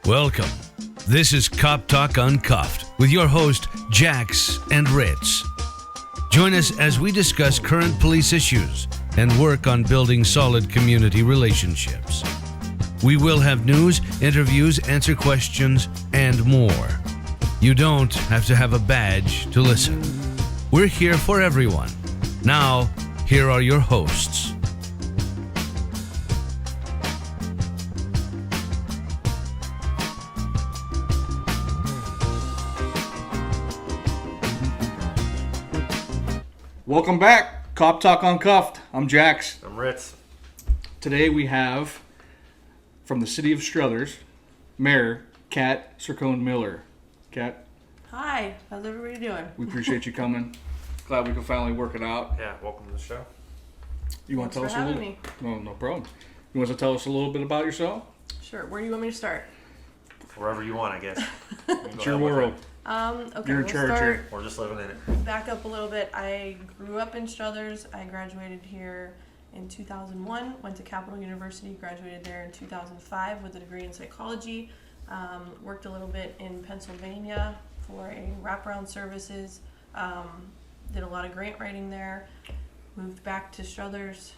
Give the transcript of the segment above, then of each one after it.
Welcome. This is Cop Talk Uncuffed with your host, Jax and Ritz. Join us as we discuss current police issues and work on building solid community relationships. We will have news, interviews, answer questions, and more. You don't have to have a badge to listen. We're here for everyone. Now, here are your hosts. Welcome back, Cop Talk Uncuffed. I'm Jax. I'm Ritz. Today we have, from the city of Struthers, Mayor Cat Cercone-Miller. Cat, Hi, how's everybody doing? we appreciate you coming. Glad we could finally work it out. Yeah, welcome to the show. You want to tell Thanks us for a little? having No problem. You want to tell us a little bit about yourself? Sure, where do you want me to start? Wherever you want, I guess. It's your world. Okay, You're in we'll charge start, here. We're just living in it. back up a little bit. I grew up in Struthers. I graduated here in 2001, went to Capital University, graduated there in 2005 with a degree in psychology. Worked a little bit in Pennsylvania for a wraparound services. Did a lot of grant writing there. Moved back to Struthers.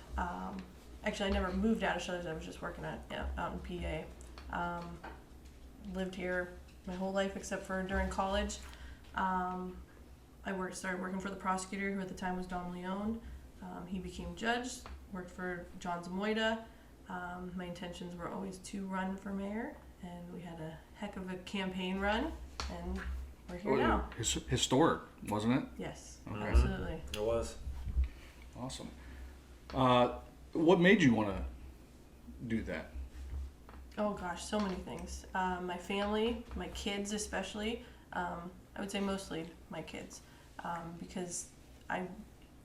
Actually, I never moved out of Struthers. I was just working out in PA. Lived here my whole life except for during college. I started working for the prosecutor, who at the time was Don Leone. He became judge. Worked for John Zamoyda. My intentions were always to run for mayor, and we had a heck of a campaign run, and we're here now. Historic, wasn't it? Yes, Okay. absolutely. It was. Awesome. What made you want to do that? Oh gosh, so many things. My family, my kids especially. I would say mostly my kids, because I'm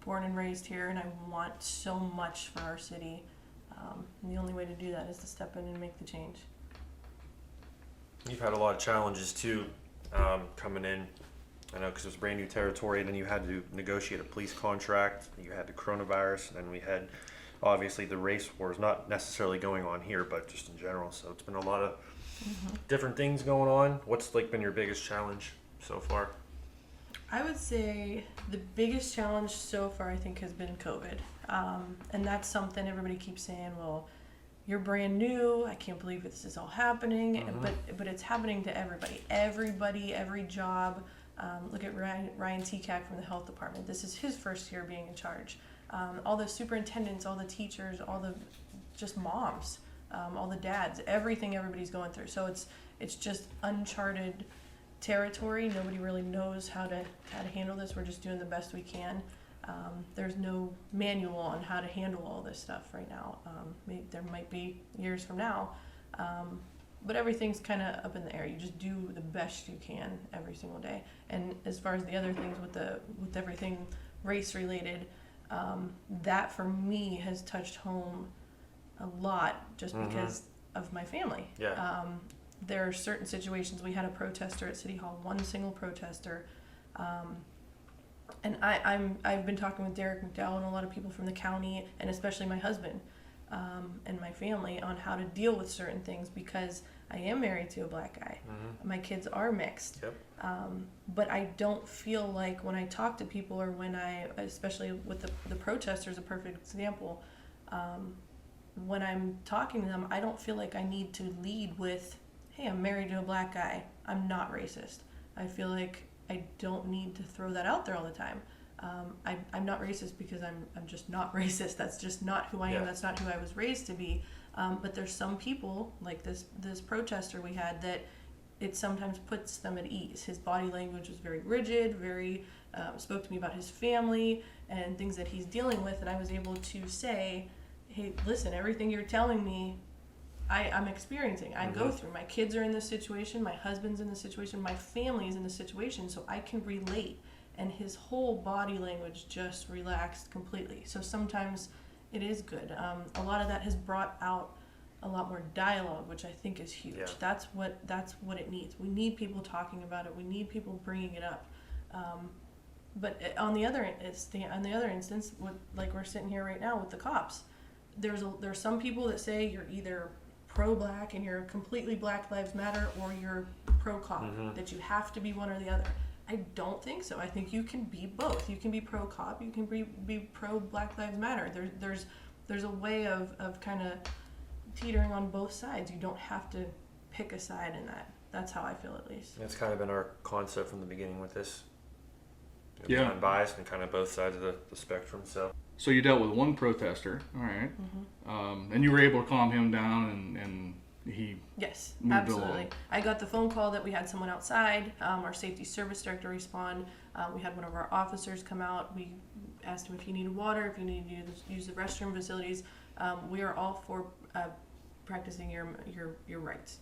born and raised here, and I want so much for our city. And the only way to do that is to step in and make the change. You've had a lot of challenges too, coming in. I know because it was brand new territory. Then you had to negotiate a police contract. You had the coronavirus. Then we had, obviously, the race wars, not necessarily going on here, but just in general. So it's been a lot of different things going on. What's been your biggest challenge so far? I would say the biggest challenge so far, I think, has been COVID. And that's something everybody keeps saying, well, you're brand new. I can't believe this is all happening. But it's happening to everybody. Everybody, every job. Look at Ryan Teacack from the health department. This is his first year being in charge. All the superintendents, all the teachers, all the just moms, all the dads, everybody's going through. So it's just uncharted territory. Nobody really knows how to handle this. We're just doing the best we can. There's no manual on how to handle all this stuff right now. There might be years from now, but everything's kind of up in the air. You just do the best you can every single day. And as far as the other things with everything race related, that for me has touched home a lot just because of my family. Yeah. There are certain situations. We had a protester at City Hall, one single protester, and I've been talking with Derek McDowell and a lot of people from the county, and especially my husband and my family, on how to deal with certain things, because I am married to a black guy. My kids are mixed. Yep. But I don't feel like when I talk to people, or when especially with the protesters, a perfect example, when I'm talking to them, I don't feel like I need to lead with, hey, I'm married to a black guy, I'm not racist. I feel like I don't need to throw that out there all the time. I'm not racist because I'm just not racist. That's just not who I am. That's not who I was raised to be. But there's some people, like this protester we had, that it sometimes puts them at ease. His body language was very rigid, spoke to me about his family and things that he's dealing with, and I was able to say, hey, listen, everything you're telling me, I'm experiencing. I go through. My kids are in this situation. My husband's in this situation. My family is in this situation. So I can relate. And his whole body language just relaxed completely. So sometimes it is good. A lot of that has brought out a lot more dialogue, which I think is huge. Yeah. That's what it needs. We need people talking about it. We need people bringing it up. But on the other instance, like we're sitting here right now with the cops, there's some people that say you're either pro-black and you're completely Black Lives Matter, or you're pro-cop, that you have to be one or the other. I don't think so. I think you can be both. You can be pro-cop, you can be pro-Black Lives Matter. There's a way of kind of teetering on both sides. You don't have to pick a side in that. That's how I feel, at least. That's kind of been our concept from the beginning with this. Yeah. Unbiased and kind of both sides of the spectrum. So you dealt with one protester, all right, and you were able to calm him down, and he Yes, moved absolutely. along. I got the phone call that we had someone outside. Our safety service director respond. We had one of our officers come out. We asked him if he needed water, if he needed to use the restroom facilities. We are all for practicing your rights.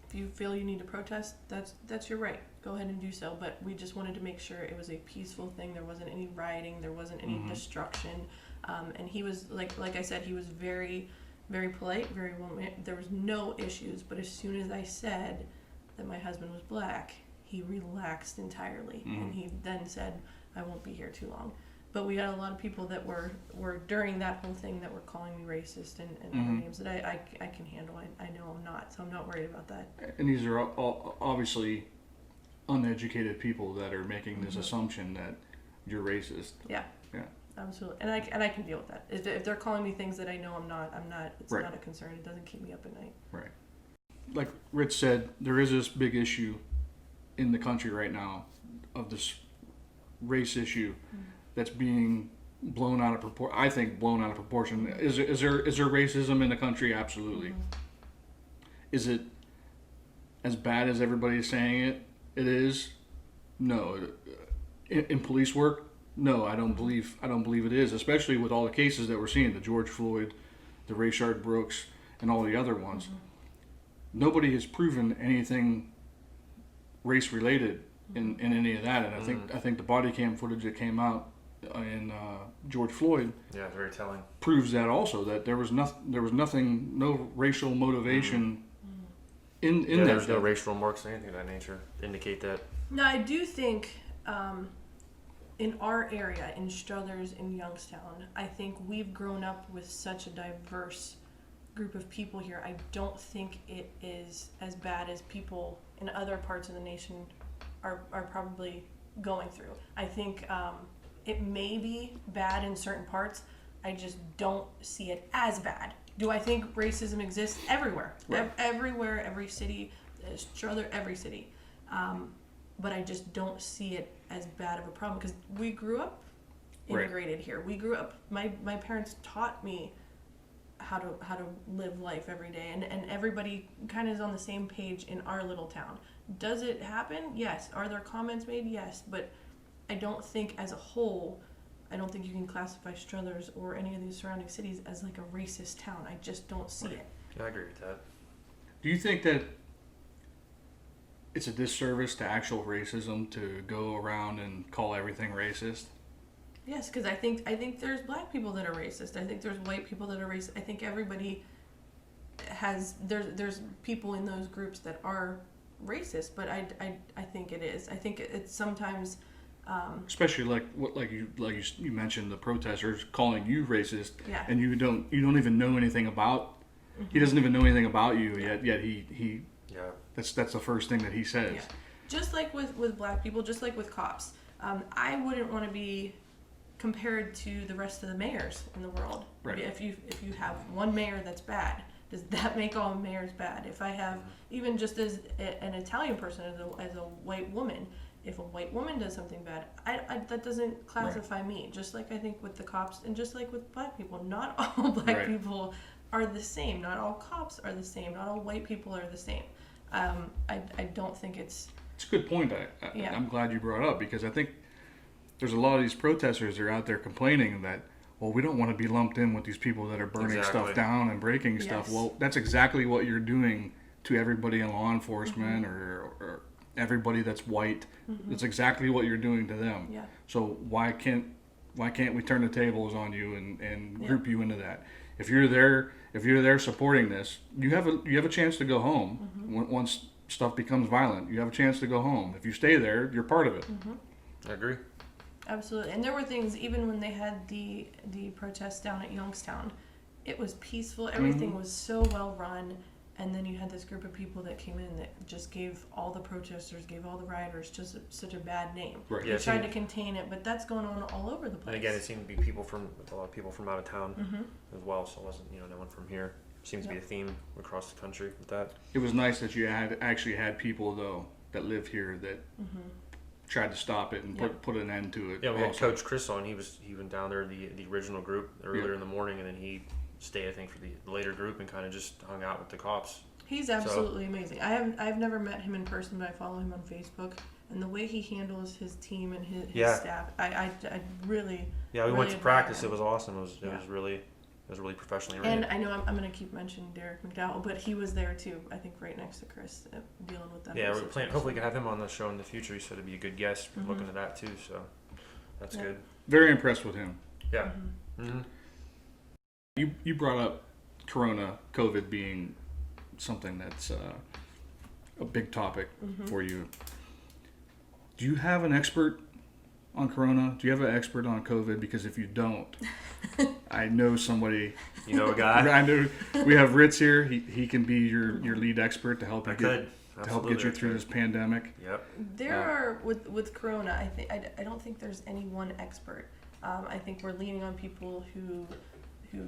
If you feel you need to protest, that's your right. Go ahead and do so. But we just wanted to make sure it was a peaceful thing. There wasn't any rioting. There wasn't any destruction. And he was like I said, he was very, very polite, very well. There was no issues. But as soon as I said that my husband was Black, he relaxed entirely, and he then said, "I won't be here too long." But we had a lot of people that were during that whole thing that were calling me racist and other names that I can handle. I know I'm not, so I'm not worried about that. And these are all obviously uneducated people that are making this assumption that you're racist. Yeah. Yeah. Absolutely, and I can deal with that. If they're calling me things that I know I'm not. It's Right. not a concern. It doesn't keep me up at night. Right. Like Rich said, there is this big issue in the country right now of this race issue that's being blown out of proportion. I think blown out of proportion. Is there racism in the country? Absolutely. Is it as bad as everybody is saying it is? No. In police work, no, I don't believe it is. Especially with all the cases that we're seeing, the George Floyd, the Rayshard Brooks, and all the other ones. Nobody has proven anything race related in any of that. And I think the body cam footage that came out in George Floyd, yeah, very telling, proves that also, that there was nothing, no racial motivation in that. There's no racial remarks or anything of that nature to indicate that. Now, I do think in our area, in Struthers, in Youngstown, I think we've grown up with such a diverse group of people here. I don't think it is as bad as people in other parts of the nation are probably going through. I think it may be bad in certain parts. I just don't see it as bad. Do I think racism exists everywhere? Right. Everywhere, every city, Struthers, every city. But I just don't see it as bad of a problem because we grew up integrated here. We grew up. My parents taught me how to live life every day, and everybody kind of is on the same page in our little town. Does it happen? Yes. Are there comments made? Yes. But I don't think as a whole, I don't think you can classify Struthers or any of these surrounding cities as like a racist town. I just don't see it. Yeah, I agree with that. Do you think that it's a disservice to actual racism to go around and call everything racist? Yes, because I think there's Black people that are racist. I think there's white people that are racist. I think everybody has there's people in those groups that are racist, but I think it is. I think it's sometimes. Especially like you mentioned, the protesters calling you racist, Yeah. and you don't even know anything about. He doesn't even know anything about you yet he. Yeah. That's the first thing that he says. Yeah. Just like with Black people, just like with cops, I wouldn't want to be compared to the rest of the mayors in the world. Right. If you have one mayor that's bad, does that make all mayors bad? If I have, even just as an Italian person, as a white woman, if a white woman does something bad, that doesn't classify me. Just like I think with the cops, and just like with Black people, not all Black people are the same. Not all cops are the same. Not all white people are the same. I don't think it's... It's a good point. I'm glad you brought it up, because I think there's a lot of these protesters that are out there complaining that, well, we don't want to be lumped in with these people that are burning stuff down and breaking stuff. Well, that's exactly what you're doing to everybody in law enforcement or everybody that's white. That's exactly what you're doing to them. Yeah. So why can't we turn the tables on you and group you into that? If you're there supporting this, you have a chance to go home once stuff becomes violent. You have a chance to go home. If you stay there, you're part of it. I agree. Absolutely. And there were things, even when they had the protests down at Youngstown, it was peaceful. Everything was so well run. And then you had this group of people that came in that just gave all the protesters, gave all the rioters just such a bad name. Right. They tried to contain it, but that's going on all over the place. And again, it seemed to be a lot of people from out of town as well. So it wasn't, no one from here. Seems to be a theme across the country with that. It was nice that you actually had people though that live here that tried to stop it and put an end to it. Yeah, we had Coach Chris on. He went down there, the original group earlier in the morning, and then he stayed, I think, for the later group and kind of just hung out with the cops. He's absolutely amazing. I've never met him in person, but I follow him on Facebook, and the way he handles his team and his staff, I really we really went to practice. him. It was awesome. It was really professionally ran. And I know I'm going to keep mentioning Derek McDowell, but he was there too. I think right next to Chris, dealing with that. Yeah, we're planning. Hopefully, we can have him on the show in the future. He said he'd be a good guest. We're looking at that too, so that's good. Very impressed with him. Yeah. You brought up COVID being something that's a big topic for you. Do you have an expert on Corona? Do you have an expert on COVID? Because if you don't, I know somebody. You know a guy? I know. We have Ritz here. He can be your lead expert to help you get you through this pandemic. Yep. There are with Corona. I don't think there's any one expert. I think we're leaning on people who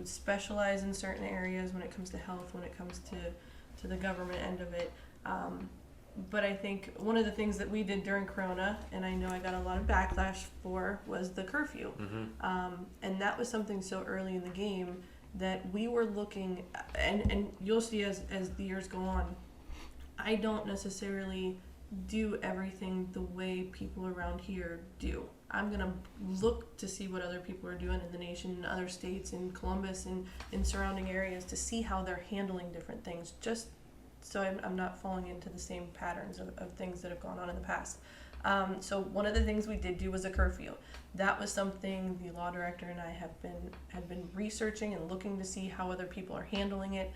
specialize in certain areas when it comes to health, when it comes to the government end of it. But I think one of the things that we did during Corona, and I know I got a lot of backlash for, was the curfew. And that was something so early in the game that we were looking, and you'll see as the years go on, I don't necessarily do everything the way people around here do. I'm going to look to see what other people are doing in the nation, in other states, in Columbus, and in surrounding areas to see how they're handling different things, just so I'm not falling into the same patterns of things that have gone on in the past. So one of the things we did do was a curfew. That was something the law director and I had been researching and looking to see how other people are handling it.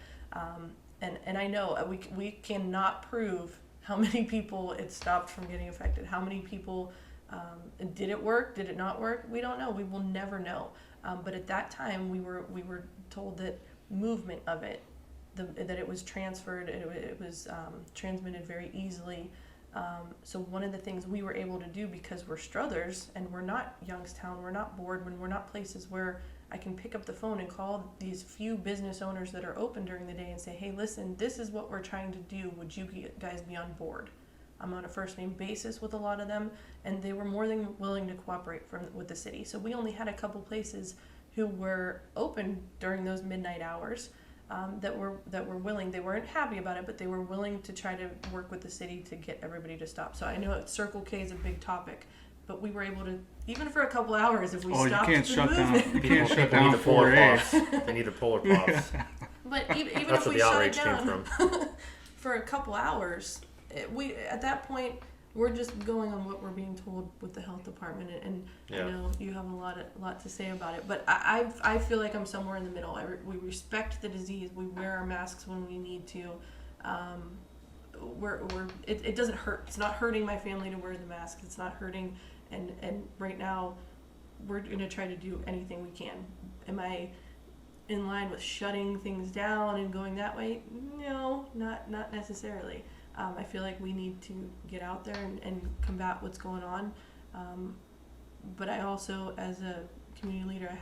And I know we cannot prove how many people it stopped from getting affected, how many people, did it work, did it not work? We don't know, we will never know. But at that time we were told that movement of it, that it was transferred, it was transmitted very easily. So one of the things we were able to do, because we're Struthers and we're not Youngstown, we're not Boardman, we're not places where I can pick up the phone and call these few business owners that are open during the day and say, hey, listen, this is what we're trying to do. Would you guys be on board? I'm on a first name basis with a lot of them, and they were more than willing to cooperate with the city. So we only had a couple places who were open during those midnight hours. That were willing. They weren't happy about it, but they were willing to try to work with the city to get everybody to stop. So I know Circle K is a big topic, but we were able to, even for a couple hours, if we stopped you can't the shut movement. down. You can't shut They down need the polar 4A. pops. They need the polar pops. But even That's if where we the shut it outrage came down from. for a couple hours, we at that point we're just going on what we're being told with the health department, and I know you have a lot to say about it, but I feel like I'm somewhere in the middle. We respect the disease. We wear our masks when we need to. It doesn't hurt. It's not hurting my family to wear the mask. It's not hurting, and right now we're going to try to do anything we can. Am I in line with shutting things down and going that way? No, not necessarily. I feel like we need to get out there and combat what's going on. But I also, as a community leader,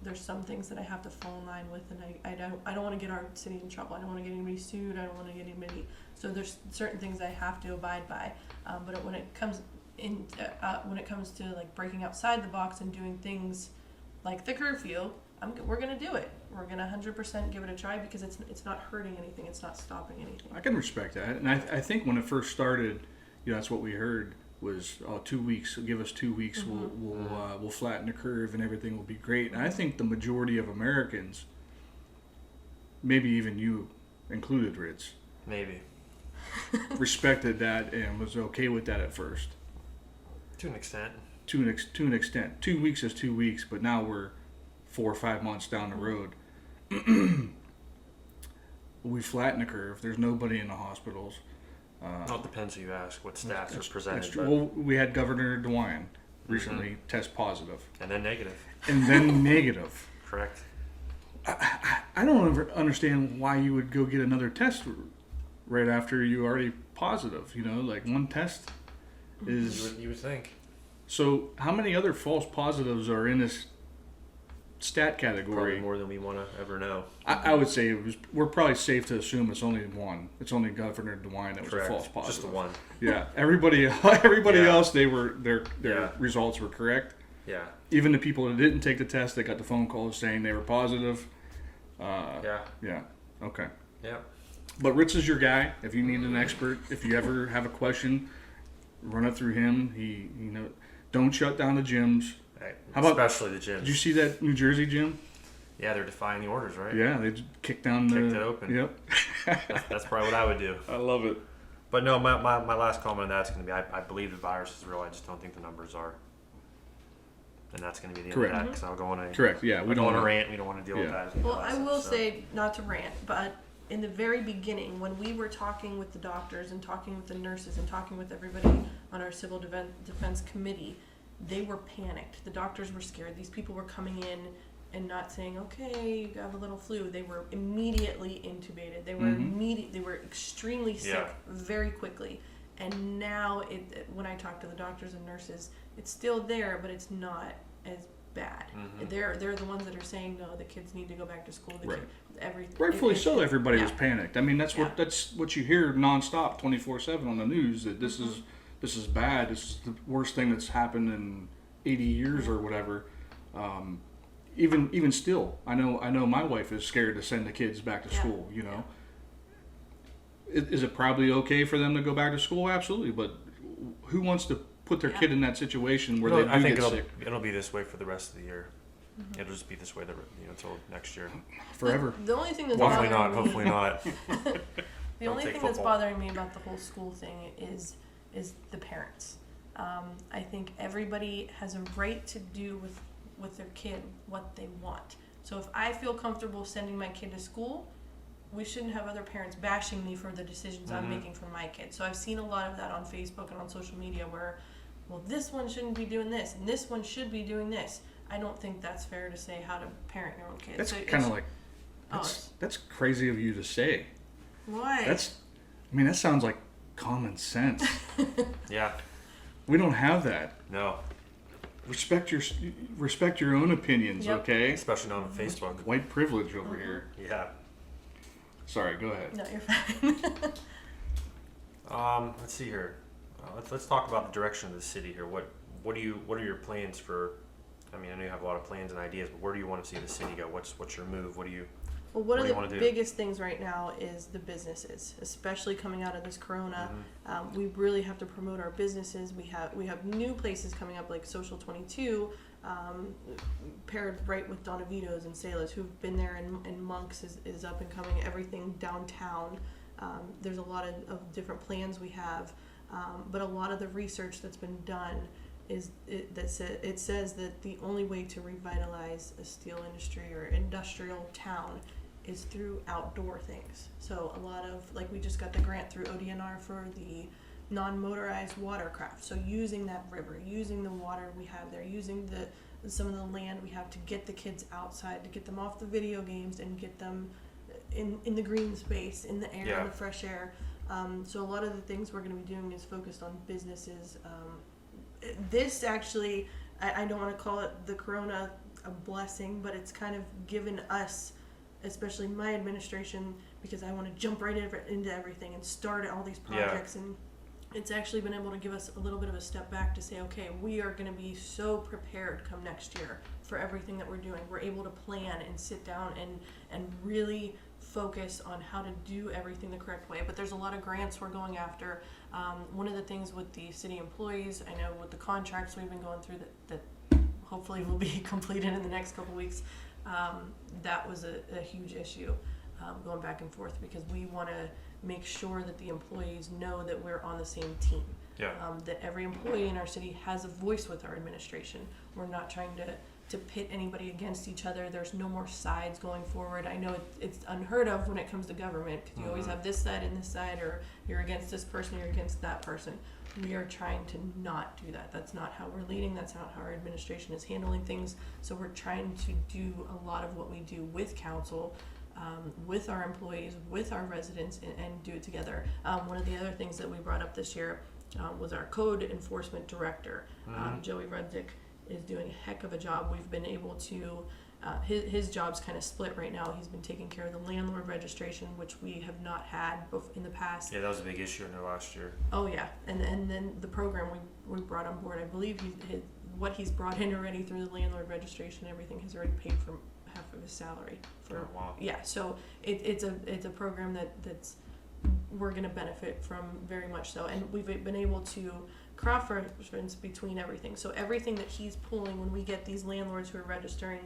there's some things that I have to fall in line with, and I don't want to get our city in trouble. I don't want to get anybody sued. I don't want to get anybody. So there's certain things I have to abide by. But when it comes to like breaking outside the box and doing things like the curfew, we're going to do it. We're going to 100% give it a try, because it's not hurting anything. It's not stopping anything. I can respect that. And I think when it first started, that's what we heard was 2 weeks. Give us 2 weeks. We'll flatten the curve and everything will be great. And I think the majority of Americans, maybe even you included, Ritz, Maybe. respected that and was okay with that at first. To an extent. To an extent. 2 weeks is 2 weeks, but now we're 4 or 5 months down the road. We flatten the curve. There's nobody in the hospitals. Well, it depends who you ask, what stats are presented. That's true. Well, we had Governor DeWine recently test positive. And then negative. And then negative. Correct. I don't ever understand why you would go get another test right after you already positive. You know, like one test is. You would think. So how many other false positives are in this stat category? Probably more than we want to ever know. I would say we're probably safe to assume it's only one. It's only Governor DeWine that was Correct. a false positive. Just the one. Yeah, everybody Yeah. else, their Yeah. results were correct. Yeah. Even the people that didn't take the test, they got the phone calls saying they were positive. Yeah. Yeah. Okay. Yeah. But Ritz is your guy. If you need an expert, if you ever have a question, run it through him. Don't shut down the gyms. Right. How about- especially the gyms? Did you see that New Jersey gym? Yeah, they're defying the orders, right? Yeah, they just kicked down Kicked it open. Yep. That's probably what I would do. I love it. But no, my last comment on that's going to be I believe the virus is real. I just don't think the numbers are. And that's going to be the end Correct. of that because I'll go on a Correct. Yeah, we don't want to rant. We don't want to deal with Yeah. that. Well, I will say, not to rant, but in the very beginning, when we were talking with the doctors and talking with the nurses and talking with everybody on our civil defense committee, they were panicked. The doctors were scared. These people were coming in and not saying, "Okay, you have a little flu." They were immediately intubated. They were They were extremely sick Yeah. very quickly. And now, when I talk to the doctors and nurses, it's still there, but it's not as bad. They're the ones that are saying, no, the kids need to go back to school. Right. Rightfully so. Everybody was yeah. panicked. I mean, that's Yeah. what you hear nonstop, 24/7 on the news. That this is bad. This is the worst thing that's happened in 80 years or whatever. Even still, I know my wife is scared to send the kids back to Yeah. school. You know, is it probably okay for them to go back to school? Absolutely, but who wants to put their Yeah. kid in that situation where I they think get sick it'll be this way for the rest of the year. It'll just be this way until next year. forever? The only thing that's Hopefully bothering not. me, Hopefully not. the Don't only take thing that's football. bothering me about the whole school thing is the parents. I think everybody has a right to do with their kid what they want. So if I feel comfortable sending my kid to school, we shouldn't have other parents bashing me for the decisions I'm making for my kid. So I've seen a lot of that on Facebook and on social media where, well, this one shouldn't be doing this and this one should be doing this. I don't think that's fair to say how to parent your own kids. That's So kind of it's- like it's- that's crazy of you to say. why? That sounds like common sense. Yeah. We don't have that. No. Respect your own opinions, Yep. okay? Especially not on Facebook. White privilege over here. Yeah. Sorry, go ahead. No, you're fine. Let's see here. Let's talk about the direction of the city here. What are your plans for? I mean, I know you have a lot of plans and ideas, but where do you want to see the city go? What's your move? Well, one What of do you the wanna do? biggest things right now is the businesses, especially coming out of this corona. We really have to promote our businesses. We have new places coming up like Social 22, paired right with Donna Vito's and Salas, who've been there, and Monk's is up and coming. Everything downtown. There's a lot of different plans we have, but a lot of the research that's been done it says that the only way to revitalize a steel industry or industrial town is through outdoor things. So a lot of, like, we just got the grant through ODNR for the non-motorized watercraft. So using that river, using the water we have there, using some of the land we have to get the kids outside, to get them off the video games and get them in the green space, in the air, Yeah. in the fresh air. So a lot of the things we're going to be doing is focused on businesses. This actually, I don't want to call it the corona a blessing, but it's kind of given us, especially my administration, because I want to jump right into everything and start all these projects, and it's actually been able to give us a little bit of a step back to say, okay, we are going to be so prepared come next year for everything that we're doing. We're able to plan and sit down and really focus on how to do everything the correct way. But there's a lot of grants we're going after. One of the things with the city employees, I know with the contracts we've been going through that hopefully will be completed in the next couple weeks, that was a huge issue, going back and forth, because we want to make sure that the employees know that we're on the same team. Yeah. That every employee in our city has a voice with our administration. We're not trying to pit anybody against each other. There's no more sides going forward. I know it's unheard of when it comes to government, because you always have this side and this side, or you're against this person, you're against that person. We are trying to not do that. That's not how we're leading. That's not how our administration is handling things. So we're trying to do a lot of what we do with council, with our employees, with our residents, and do it together. One of the other things that we brought up this year was our code enforcement director. Joey Rudzik is doing a heck of a job. We've been able to, his job's kind of split right now. He's been taking care of the landlord registration, which we have not had in the past. Yeah, that was a big issue in there last year. Oh yeah, and then the program we brought on board, I believe what he's brought in already through the landlord registration, everything has already paid for half of his salary. Wow. Yeah, so it's a program that's we're going to benefit from very much so, and we've been able to cross-reference between everything. So everything that he's pulling when we get these landlords who are registering,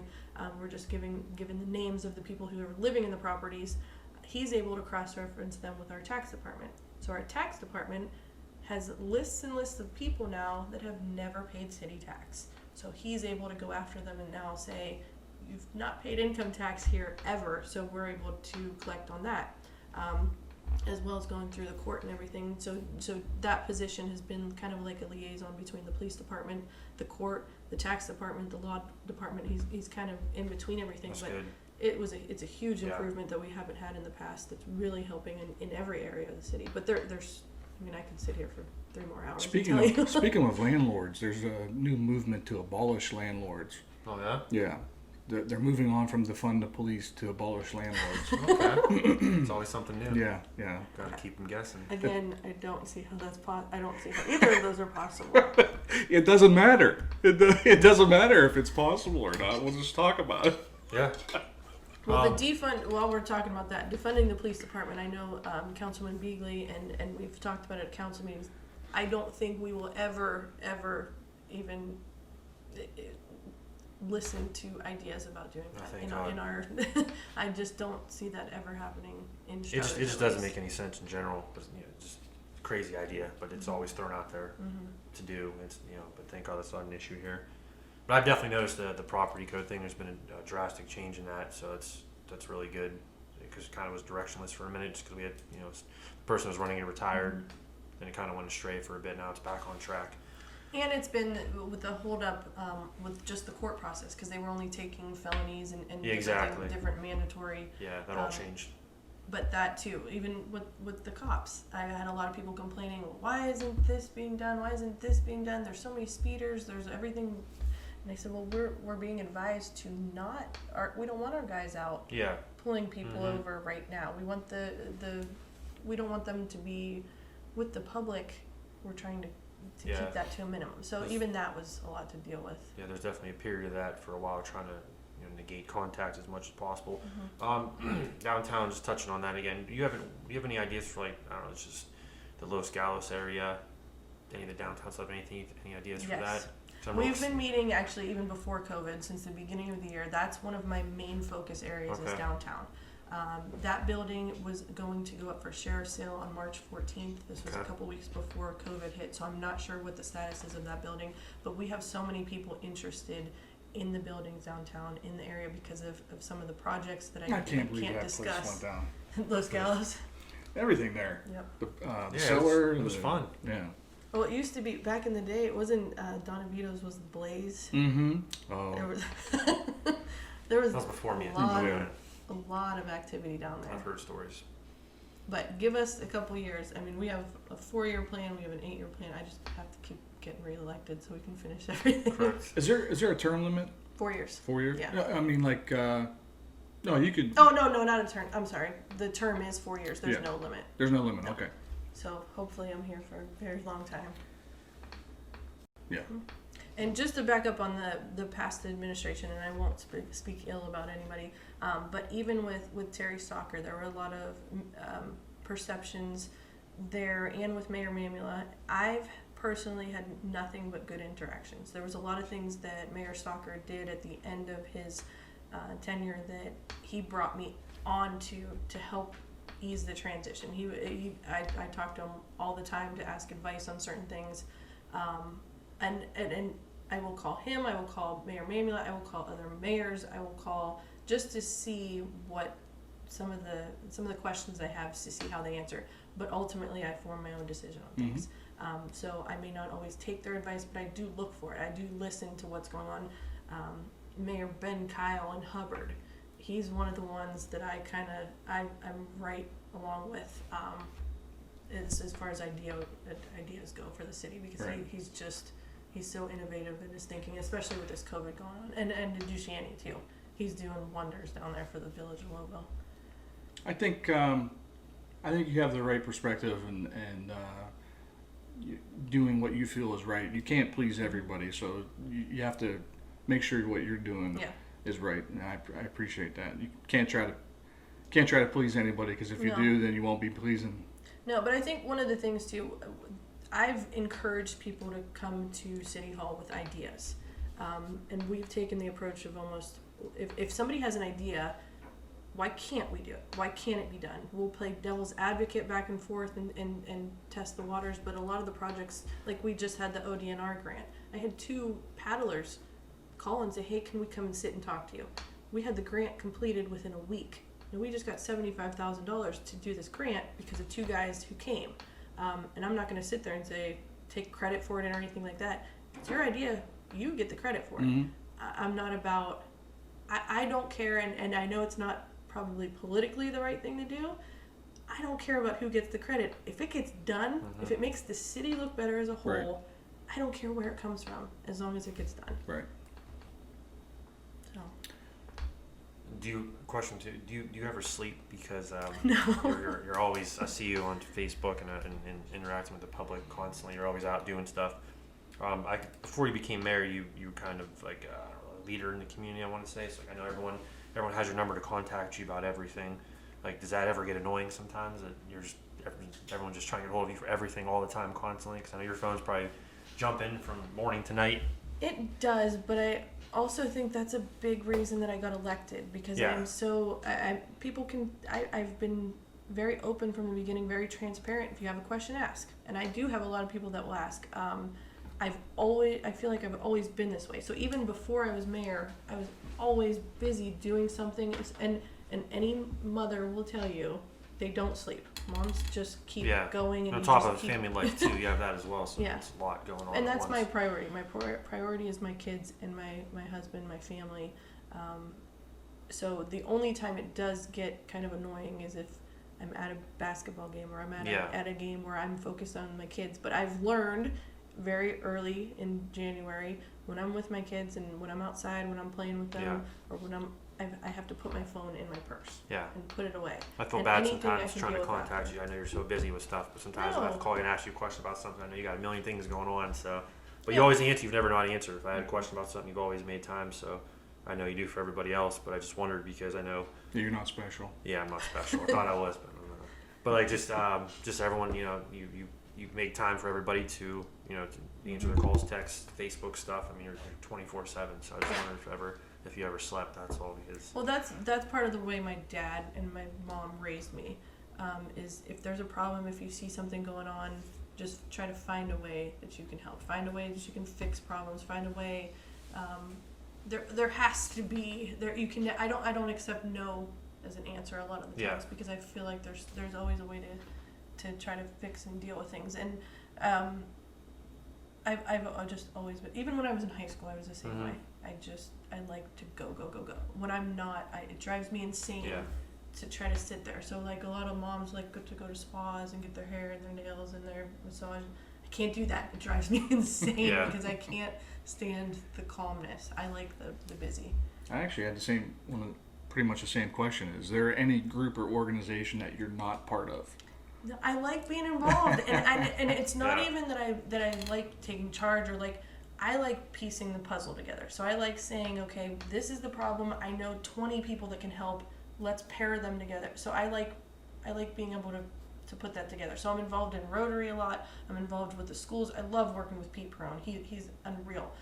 we're just given the names of the people who are living in the properties. He's able to cross-reference them with our tax department. So our tax department has lists and lists of people now that have never paid city tax. So he's able to go after them and now say, you've not paid income tax here ever, so we're able to collect on that. As well as going through the court and everything. So that position has been kind of like a liaison between the police department, the court, the tax department, the law department. He's kind of in between everything. That's but good. It's a huge improvement that we haven't had in the past. That's really helping in every area of the city. But there's, I mean, I could sit here for 3 more hours. Speaking of landlords, there's a new movement to abolish landlords. Oh yeah. Yeah. They're moving on from defund the police to abolish landlords. Okay. It's always something new. Yeah. Gotta keep them guessing. Again, I don't see how that's I don't see how either of those are possible. It doesn't matter. It doesn't matter if it's possible or not. We'll just talk about it. Yeah. Well, while we're talking about that, defunding the police department, I know Councilman Beagley, and we've talked about it at council meetings. I don't think we will ever even listen to ideas about doing that in our I just don't see that ever happening in Struthers. It just doesn't make any sense in general. It's, just a crazy idea, but it's always thrown out there to do. It's but thank God that's not an issue here. But I've definitely noticed the property code thing. There's been a drastic change in that, so that's really good, because it kind of was directionless for a minute, just because we had the person was running it retired, then it kind of went astray for a bit. Now it's back on track. And it's been with the holdup with just the court process, because they were only taking felonies and different mandatory. Yeah, that all changed. But that too, even with the cops, I had a lot of people complaining, why isn't this being done? Why isn't this being done? There's so many speeders. There's everything. And I said, well, we're being advised to not. We don't want our guys out. Yeah. Pulling people over right now. We want we don't want them to be with the public. We're trying to keep that to a minimum. So even that was a lot to deal with. Yeah, there's definitely a period of that for a while, trying to negate contact as much as possible. Downtown, just touching on that again. Do you have any ideas for, like, I don't know, it's just the Los Galos area, any of the downtown stuff? Any ideas for that? We've been meeting actually even before COVID, since the beginning of the year. That's one of my main focus areas is downtown. That building was going to go up for sheriff's sale on March 14th. This was a couple weeks before COVID hit, so I'm not sure what the status is of that building. But we have so many people interested in the buildings downtown in the area because of some of the projects that I can't discuss. Place went down. Los Galos. Everything there. Yep. The cellar. It was fun. Yeah. Well, it used to be back in the day. It wasn't Donna Vito's was the Blaze. Mm-hmm. Oh. There was that was before me. A lot of activity down there. I've heard stories. But give us a couple years. I mean, we have a 4-year plan. We have an 8-year plan. I just have to keep getting reelected so we can finish everything. Correct. Is there a term limit? 4 years. 4 years? Yeah. I mean, like, no, you could. Oh no, not a term. I'm sorry. The term is 4 years. There's no limit. There's no limit. Okay. So hopefully I'm here for a very long time. Yeah. And just to back up on the past administration, and I won't speak ill about anybody, but even with Terry Stalker, there were a lot of perceptions there, and with Mayor Mamula, I've personally had nothing but good interactions. There was a lot of things that Mayor Stalker did at the end of his tenure that he brought me on to help ease the transition. I talked to him all the time to ask advice on certain things, and I will call him, I will call Mayor Mamula, I will call other mayors, I will call just to see what some of the questions I have, to see how they answer. But ultimately, I form my own decision on things. So I may not always take their advice, but I do look for it. I do listen to what's going on. Mayor Ben Kyle in Hubbard, he's one of the ones that I'm right along with as far as ideas go for the city, because Right. he's so innovative in his thinking, especially with this COVID going on, and DeShaney too. He's doing wonders down there for the village of Lowville. I think you have the right perspective and doing what you feel is right. You can't please everybody, so you have to make sure what you're doing is right. And I appreciate that. You can't try to please anybody, because if you do, then you won't be pleasing. No, but I think one of the things too, I've encouraged people to come to City Hall with ideas, and we've taken the approach of almost, if somebody has an idea, why can't we do it? Why can't it be done? We'll play devil's advocate back and forth and test the waters, but a lot of the projects, like we just had the ODNR grant. I had 2 paddlers call and say, hey, can we come and sit and talk to you? We had the grant completed within a week. And we just got $75,000 to do this grant because of 2 guys who came. And I'm not going to sit there and say, take credit for it or anything like that. It's your idea. You get the credit for it. I'm not about, I don't care, and I know it's not probably politically the right thing to do. I don't care about who gets the credit. If it gets done, if it makes the city look better as a whole, Right. I don't care where it comes from, as long as it gets done. Right. So. Question 2, do you ever sleep? Because No. you're always, I see you on Facebook and interacting with the public constantly. You're always out doing stuff. Before you became mayor, you were kind of like a leader in the community, I want to say. So I know everyone has your number to contact you about everything. Like, does that ever get annoying sometimes, that everyone's just trying to get hold of you for everything all the time, constantly? Because I know your phone's probably jumping from morning to night. It does, but I also think that's a big reason that I got elected, because I'm so I've been very open from the beginning, very transparent. If you have a question, ask, and I do have a lot of people that will ask. I feel like I've always been this way. So even before I was mayor, I was always busy doing something, and any mother will tell you, they don't sleep. Moms just keep going. And on top of family life too, you have that as well. So it's a lot going on. And that's my priority. My priority is my kids and my husband, my family. So the only time it does get kind of annoying is if I'm at a basketball game or I'm at a game where I'm focused on my kids. But I've learned very early in January, when I'm with my kids and when I'm outside, when I'm playing with them, or when I have to put my phone in my purse and put it away. I feel bad sometimes trying to contact you. I know you're so busy with stuff, but sometimes I have to call you and ask you a question about something. I know you got a million things going on, but you always answer. You've never not answered. If I had a question about something, you've always made time. So I know you do for everybody else, but I just wondered, because I know you're not special. Yeah, I'm not special. I thought I was, but I don't know. But like just everyone, you make time for everybody to answer their calls, text, Facebook stuff. I mean, you're 24/7. So I just wondered if you ever slept. That's all. Because well, that's part of the way my dad and my mom raised me. Is if there's a problem, if you see something going on, just try to find a way that you can help. Find a way that you can fix problems. Find a way. There has to be there. You can. I don't accept no as an answer a lot of the times, because I feel like there's always a way to try to fix and deal with things. And I've just always been, even when I was in high school, I was the same way. I like to go. When I'm not, it drives me insane to try to sit there. So like a lot of moms like to go to spas and get their hair and their nails and their massage. I can't do that. It drives me insane because I can't stand the calmness. I like the busy. I actually had pretty much the same question. Is there any group or organization that you're not part of? I like being involved, and it's not even that I like taking charge, or like I like piecing the puzzle together. So I like saying, okay, this is the problem. I know 20 people that can help. Let's pair them together. So I like being able to put that together. So I'm involved in Rotary a lot. I'm involved with the schools. I love working with Pete Perone. He's unreal.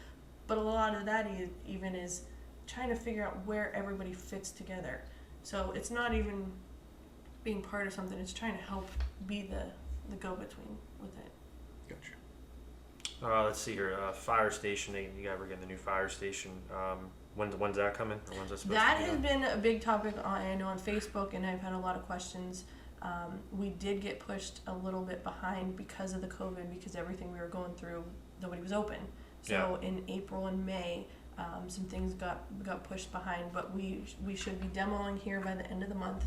But a lot of that even is trying to figure out where everybody fits together. So it's not even being part of something. It's trying to help be the go-between with it. Gotcha. Let's see here. Fire station. You guys were getting the new fire station. When's that coming? Or when's that supposed That to be has done? been a big topic I know on Facebook, and I've had a lot of questions. We did get pushed a little bit behind because of the COVID, because everything we were going through, nobody was open. So in April and May, some things got pushed behind, but we should be demoing here by the end of the month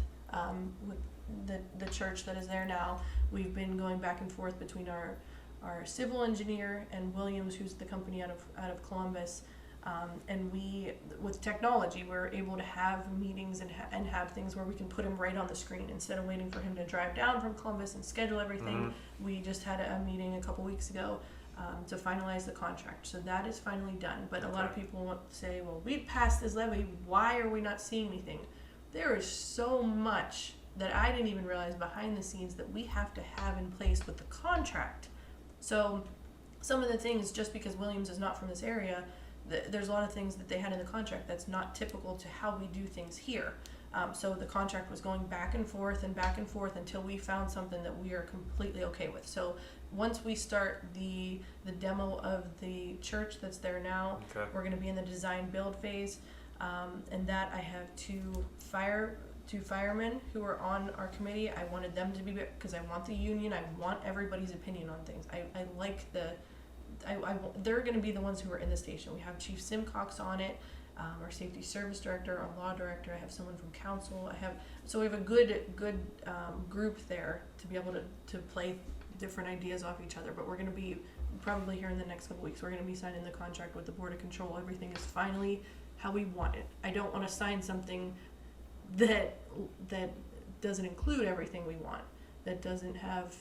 with the church that is there now. We've been going back and forth between our civil engineer and Williams, who's the company out of Columbus. And we, with technology, we're able to have meetings and have things where we can put him right on the screen instead of waiting for him to drive down from Columbus and schedule everything. We just had a meeting a couple weeks ago to finalize the contract. So that is finally done. But a lot of people want to say, well, we passed this levy. Why are we not seeing anything? There is so much that I didn't even realize behind the scenes that we have to have in place with the contract. So some of the things, just because Williams is not from this area, there's a lot of things that they had in the contract that's not typical to how we do things here. So the contract was going back and forth until we found something that we are completely okay with. So once we start the demo of the church that's there now, we're going to be in the design build phase. And that I have two firemen who are on our committee. I wanted them to be, because I want the union, I want everybody's opinion on things. I like they're going to be the ones who are in the station. We have Chief Simcox on it, our safety service director, our law director. I have someone from council. So we have a good group there to be able to play different ideas off each other. But we're going to be probably here in the next couple weeks. We're going to be signing the contract with the Board of Control. Everything is finally how we want it. I don't want to sign something that doesn't include everything we want. That doesn't have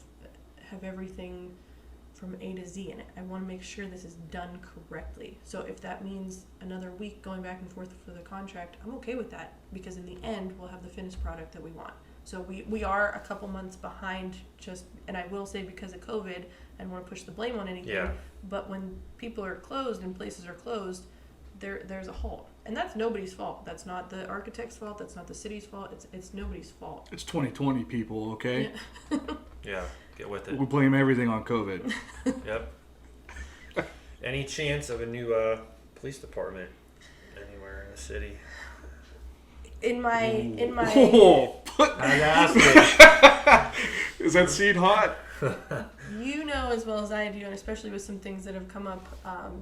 everything from A to Z in it. I want to make sure this is done correctly. So if that means another week going back and forth for the contract, I'm okay with that, because in the end we'll have the finished product that we want. So we are a couple months behind, and I will say because of COVID, I don't want to push the blame on anything, but when people are closed and places are closed, there's a halt. And that's nobody's fault. That's not the architect's fault. That's not the city's fault. It's nobody's fault. It's 2020, people, okay? Yeah, get with it. We blame everything on COVID. Yep. Any chance of a new police department anywhere in the city? In my Oh, I asked it. is that seed hot? You know as well as I do, and especially with some things that have come up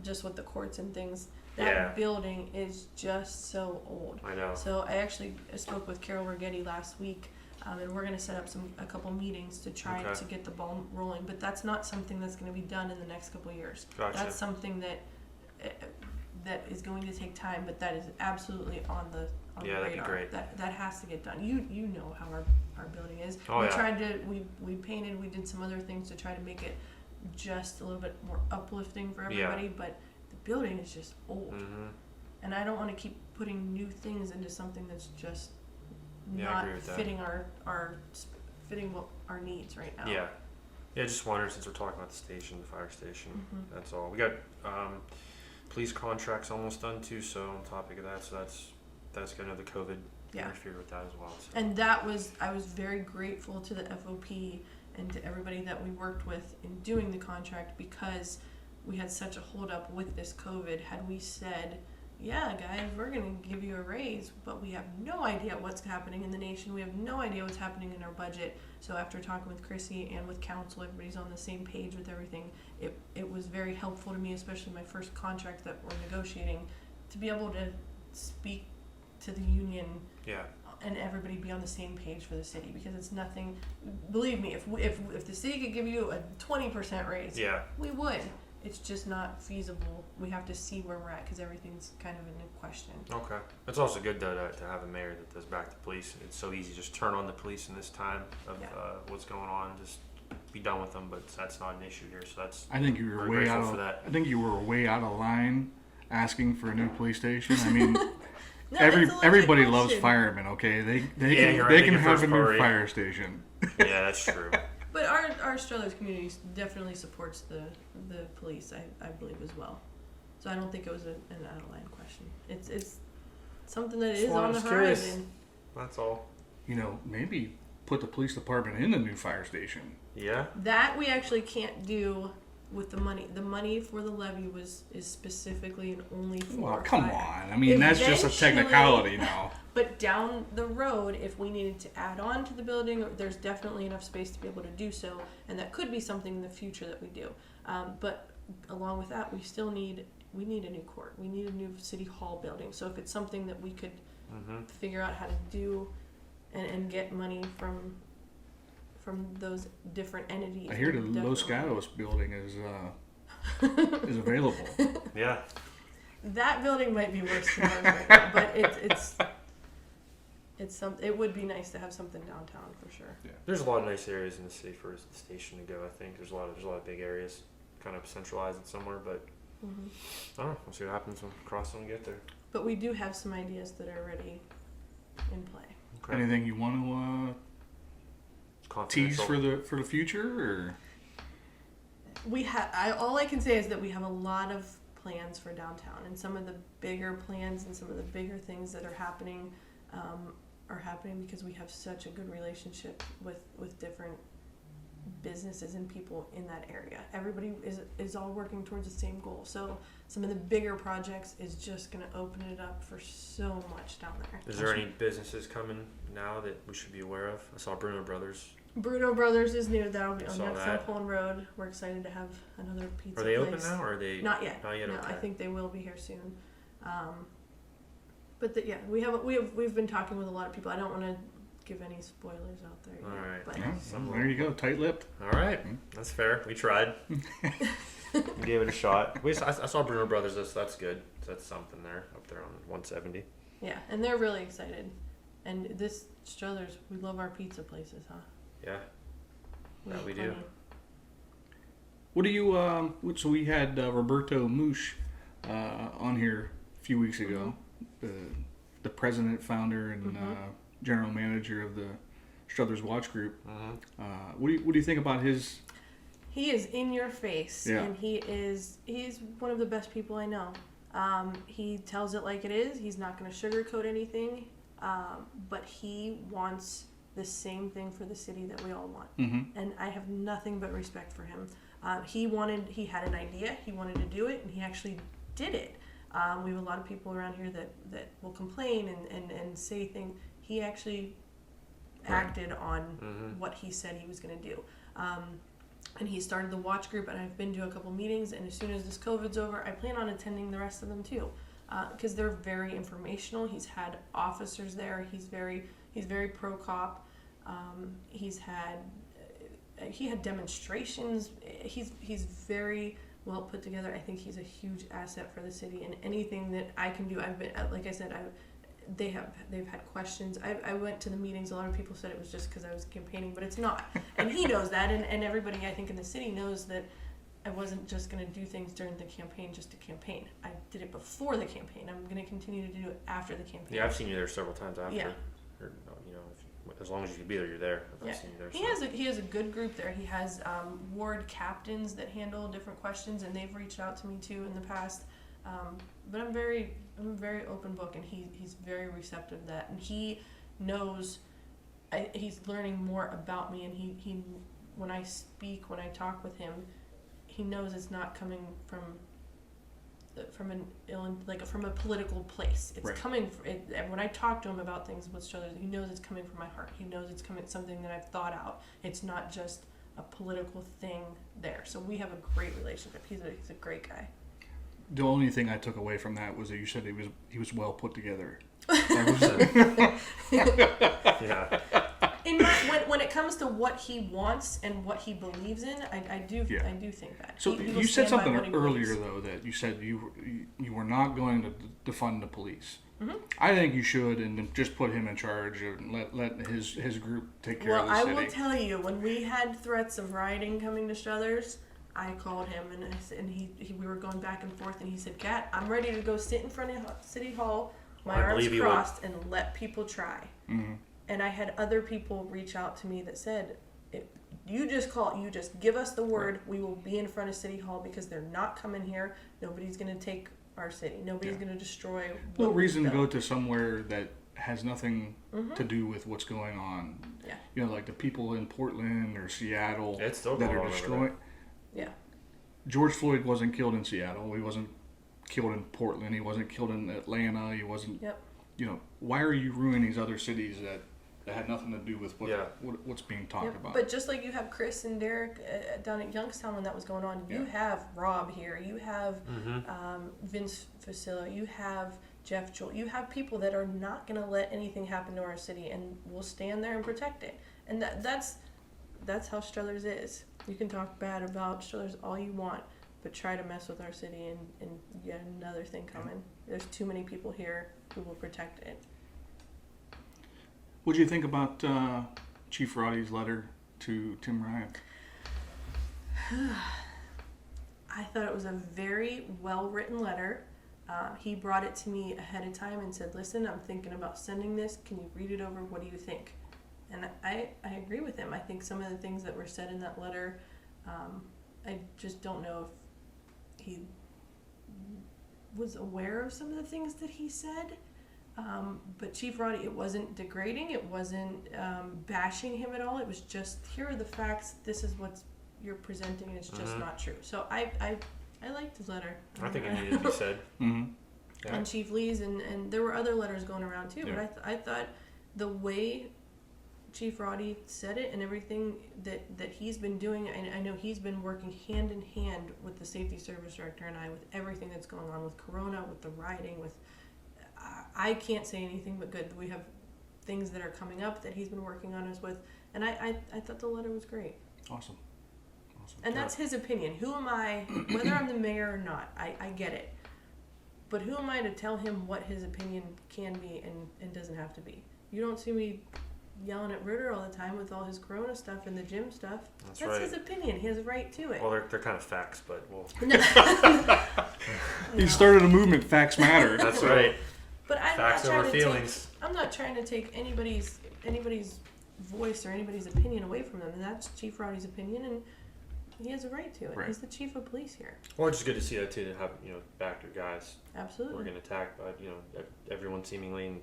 just with the courts and things, that building is just so old. I know. So I actually spoke with Carol Rigetti last week, and we're going to set up a couple meetings to try to get the ball rolling. But that's not something that's going to be done in the next couple of years. Gotcha. That's something that is going to take time, but that is absolutely on the radar. That'd be great. That has to get done. You know how our building is. We painted, we did some other things to try to make it just a little bit more uplifting for everybody, but the building is just old. And I don't want to keep putting new things into something that's just not fitting fitting what our needs right now. Yeah, just wondered, since we're talking about the station, the fire station, that's all. We got police contracts almost done too, so on topic of that, so that's gonna have the COVID interfere with that as well. So. And I was very grateful to the FOP and to everybody that we worked with in doing the contract, because we had such a hold up with this COVID. Had we said, yeah guys, we're gonna give you a raise, but we have no idea what's happening in the nation, we have no idea what's happening in our budget. So after talking with Chrissy and with council, everybody's on the same page with everything. It was very helpful to me, especially my first contract that we're negotiating, to be able to speak to the union and everybody be on the same page for the city, because it's nothing. Believe me, if the city could give you a 20% raise, we would. It's just not feasible. We have to see where we're at, because everything's kind of in question. Okay. It's also good though to have a mayor that does back to police. It's so easy to just turn on the police in this time of what's going on. Just be done with them, but that's not an issue here. So that's. I think you were way out of. I think you were way out of line asking for a new police station. I mean. No, everybody loves firemen, okay? They can have a new fire station. Yeah, that's true. But our Struthers community definitely supports the police, I believe, as well. So I don't think it was an out of line question. It's something that is on the horizon. That's all. Maybe put the police department in the new fire station. Yeah. That we actually can't do with the money for the levy is specifically and only for Well, come fire. on. I mean, that's just a Eventually- technicality now. But down the road, if we needed to add on to the building, there's definitely enough space to be able to do so, and that could be something in the future that we do. But along with that, we need a new court. We need a new city hall building. So if it's something that we could figure out how to do and get money from those different entities. I hear the Los definitely. Gatos building is available. Yeah. That building might be worse than ours right now, but it would be nice to have something downtown for sure. Yeah. There's a lot of nice areas in the city for the station to go. I think there's a lot of big areas, kind of centralize it somewhere. But I don't know. We'll see what happens when we cross and get there. But we do have some ideas that are already in play. Okay. Anything you want to tease Confidential. for the future, or? All I can say is that we have a lot of plans for downtown, and some of the bigger plans and some of the bigger things that are happening because we have such a good relationship with different businesses and people in that area. Everybody is all working towards the same goal. So some of the bigger projects is just going to open it up for so much down there. Is there any businesses coming now that we should be aware of? I saw Bruno Brothers. Bruno Brothers is new. That'll be on Saw next that. Pullen Road. We're excited to have another pizza Are they place. open now, or are they Not yet. Not yet. No, Okay. I think they will be here soon. But we've been talking with a lot of people. I don't want to give any spoilers out there yet. All right. But Yeah, well, there you go, tight-lipped. All right, that's fair. We tried. We gave it a shot. I saw Bruno Brothers. That's good. That's something there up there on 170. yeah, and they're really excited. And this Struthers, we love our pizza places, huh? Yeah. Yeah, have we do. plenty. What do you? So we had Roberto Musch on here a few weeks ago, the president, founder, and general manager of the Struthers Watch Group. What do you think about his? He is in your face, Yeah. and he's one of the best people I know. He tells it like it is. He's not going to sugarcoat anything, but he wants the same thing for the city that we all want. And I have nothing but respect for him. He had an idea, he wanted to do it, and he actually did it. We have a lot of people around here that will complain and say things. He actually acted on what he said he was going to do. And he started the watch group, and I've been to a couple meetings, and as soon as this COVID's over, I plan on attending the rest of them too, because they're very informational. He's had officers there. He's very pro-cop. He had demonstrations. He's very well put together. I think he's a huge asset for the city, and anything that I can do, I've been, like I said, they've had questions. I went to the meetings. A lot of people said it was just because I was campaigning, but it's not. And he knows that, and everybody I think in the city knows that I wasn't just going to do things during the campaign just to campaign. I did it before the campaign. I'm going to continue to do it after the campaign. Yeah, I've seen you there several times after. Yeah. Or, as long as you can be there, you're there. Yeah. I've seen you there. He has a good group there. He has ward captains that handle different questions, and they've reached out to me too in the past. But I'm a very open book, and he's very receptive to that, and he knows. He's learning more about me, and he when I talk with him, he knows it's not coming from a political place. It's Right. coming. When I talk to him about things with Struthers, he knows it's coming from my heart. He knows it's coming something that I've thought out. It's not just a political thing there. So we have a great relationship. He's a great guy. The only thing I took away from that was that you said he was well put together. Yeah. When it comes to what he wants and what he believes in, I do think that. So He will you said stand by something what he earlier believes. though, that you said you were not going to defund the police. Mm-hmm. I think you should, and then just put him in charge and let his group take care of the Well, I city. will tell you, when we had threats of rioting coming to Struthers, I called him we were going back and forth, and he said, "Cat, I'm ready to go sit in front of City Hall, my I arms believe you crossed, and let people try." Mm-hmm. And I had other people reach out to me that said, "You just give us the word, we will be in front of City Hall because they're not coming here. Nobody's going to take our city. Nobody's going to destroy." No what we've reason to built." go to somewhere that has nothing to do with what's going on. Yeah. You know, like the people in Portland or Seattle It's still that going are on over destroying. Yeah. George Floyd wasn't killed in Seattle. He wasn't killed in Portland. He wasn't killed in Atlanta. He wasn't. Yep. Why are you ruining these other cities that had nothing to do with what's being talked Yep. about? But just like you have Chris and Derek down at Youngstown when that was going on, you have Rob here. You have Vince Facillo. You have Jeff Jewell. You have people that are not going to let anything happen to our city and will stand there and protect it. And that's how Struthers is. You can talk bad about Struthers all you want, but try to mess with our city and you get another thing coming. There's too many people here who will protect it. What do you think about Chief Roddy's letter to Tim Ryan? I thought it was a very well-written letter. He brought it to me ahead of time and said, listen, I'm thinking about sending this. Can you read it over? What do you think? And I agree with him. I think some of the things that were said in that letter, I just don't know if he was aware of some of the things that he said. But Chief Roddy, it wasn't degrading. It wasn't bashing him at all. It was just, here are the facts. This is what you're presenting, and it's just not true. So I liked his letter. I think it needed to be said. Yeah. And Chief Lee's, and there were other letters going around too. Yeah. But I thought the way Chief Roddy said it and everything that he's been doing, and I know he's been working hand in hand with the safety service director and I with everything that's going on with Corona, with the rioting, with I can't say anything but good. We have things that are coming up that he's been working on us with, and I thought the letter was great. Awesome. And that's his opinion. Who am I, whether I'm the mayor or not, I get it. But who am I to tell him what his opinion can be and doesn't have to be? You don't see me yelling at Ritter all the time with all his Corona stuff and the gym stuff. That's right. his opinion. He has a right to it. Well, they're kind of facts, but we'll... He started a movement, Facts Matter. That's right. But Facts over feelings. I'm not trying to take anybody's voice or anybody's opinion away from them. And that's Chief Roddy's opinion, and he has a right to it. Right. He's the chief of police here. Well, it's just good to see that too, to have back your guys. Absolutely. We're getting attacked by everyone seemingly, and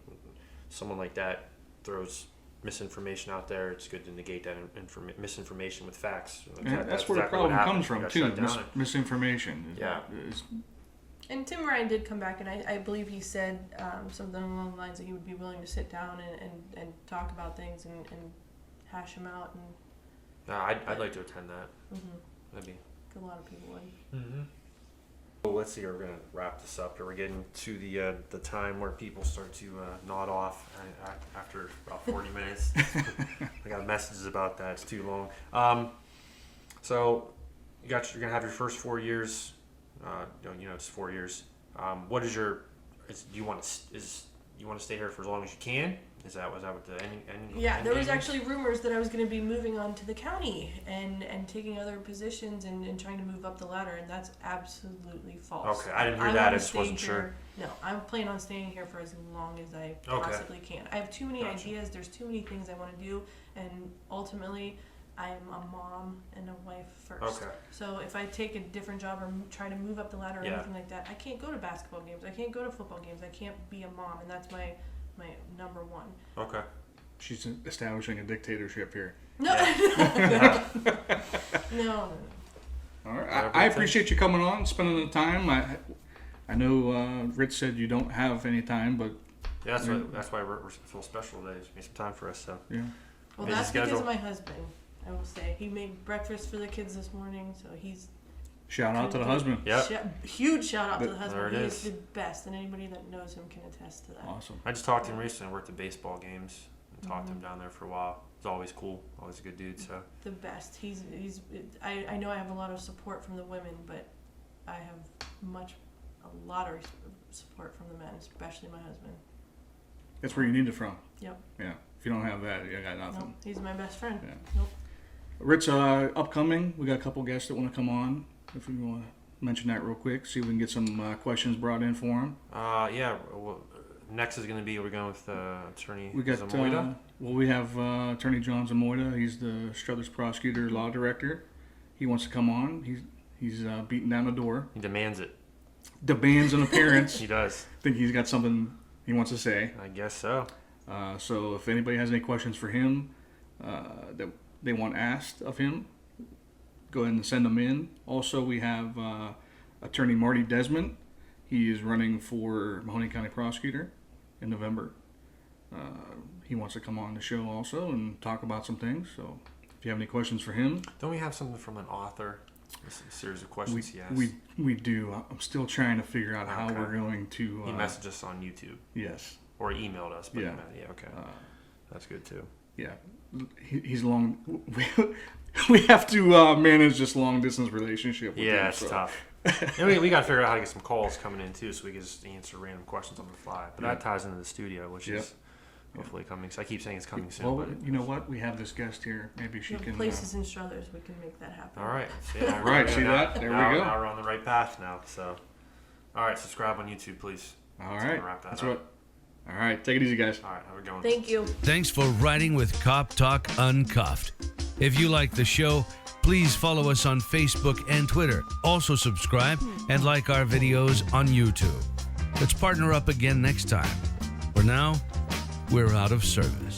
someone like that throws misinformation out there. It's good to negate that misinformation with facts. That's where the problem comes from too. Misinformation. Yeah. And Tim Ryan did come back, and I believe he said something along the lines that he would be willing to sit down and talk about things and hash them out. And I'd like to attend that. That'd be. A lot of people would. Well, let's see. We're gonna wrap this up. We're getting to the time where people start to nod off after about 40 minutes. I got messages about that. It's too long. So you're gonna have your first 4 years. It's 4 years. What is your? Do you want to stay here for as long as you can? Was that what the ending? Yeah, there was actually rumors that I was going to be moving on to the county and taking other positions and trying to move up the ladder, and that's absolutely false. Okay, I didn't hear that. I just wasn't sure. No, I'm planning on staying here for as long as I possibly can. I have too many ideas. There's too many things I want to do, and ultimately, I am a mom and a wife first. Okay. So if I take a different job or try to move up the ladder or anything like that, I can't go to basketball games. I can't go to football games. I can't be a mom, and that's my number one. Okay. She's establishing a dictatorship here. No. No. All right. I appreciate you coming on, spending the time. I know Ritz said you don't have any time, but yeah, that's why we're feel special today. It's made some time for us. So yeah. Well, that's because of my husband. I will say he made breakfast for the kids this morning, so he's. Shout out to the husband. Yeah. Huge shout out to the husband. There it is. He's the best, and anybody that knows him can attest to that. Awesome. I just talked to him recently. I worked at baseball games and talked to him down there for a while. It's always cool. Always a good dude. So. The best. I know I have a lot of support from the women, but I have a lot of support from the men, especially my husband. That's where you need it from. Yep. Yeah. If you don't have that, you got nothing. Nope. He's my best friend. Yeah. Nope. Ritz, upcoming, we got a couple guests that want to come on. If you want to mention that real quick, see if we can get some questions brought in for them. Yeah. Well, next is going to be, we're going with Attorney Zamoyda. We have Attorney John Zamoyda. He's the Struthers Prosecutor Law Director. He wants to come on. He's beating down the door. He demands it. Demands an appearance. He does. I think he's got something he wants to say. I guess so. So if anybody has any questions for him that they want asked of him, go ahead and send them in. Also, we have Attorney Marty Desmond. He is running for Mahoney County Prosecutor in November. He wants to come on the show also and talk about some things. So if you have any questions for him. Don't we have something from an author? A series of questions he asked. We do. I'm still trying to figure out how Okay. we're going to... He messaged us on YouTube. Yes. Or he emailed us. But Yeah. Okay. That's good too. Yeah. He's long... We have to manage this long-distance relationship with him. Yeah, it's tough. And we got to figure out how to get some calls coming in too, so we can just answer random questions on the fly. But that ties into the studio, which is hopefully coming. So I keep saying it's coming soon. Well, you know what? We have this guest here. Maybe she can... Places in Struthers, we can make that happen. All right. All right, see that? There we go. Now we're on the right path now. So, all right, subscribe on YouTube, please. All Let's right. wrap that That's up. what... All right, take it easy, guys. All right, have a good one. Thank you. Thanks for riding with Cop Talk Uncuffed. If you like the show, please follow us on Facebook and Twitter. Also subscribe and like our videos on YouTube. Let's partner up again next time. For now, we're out of service.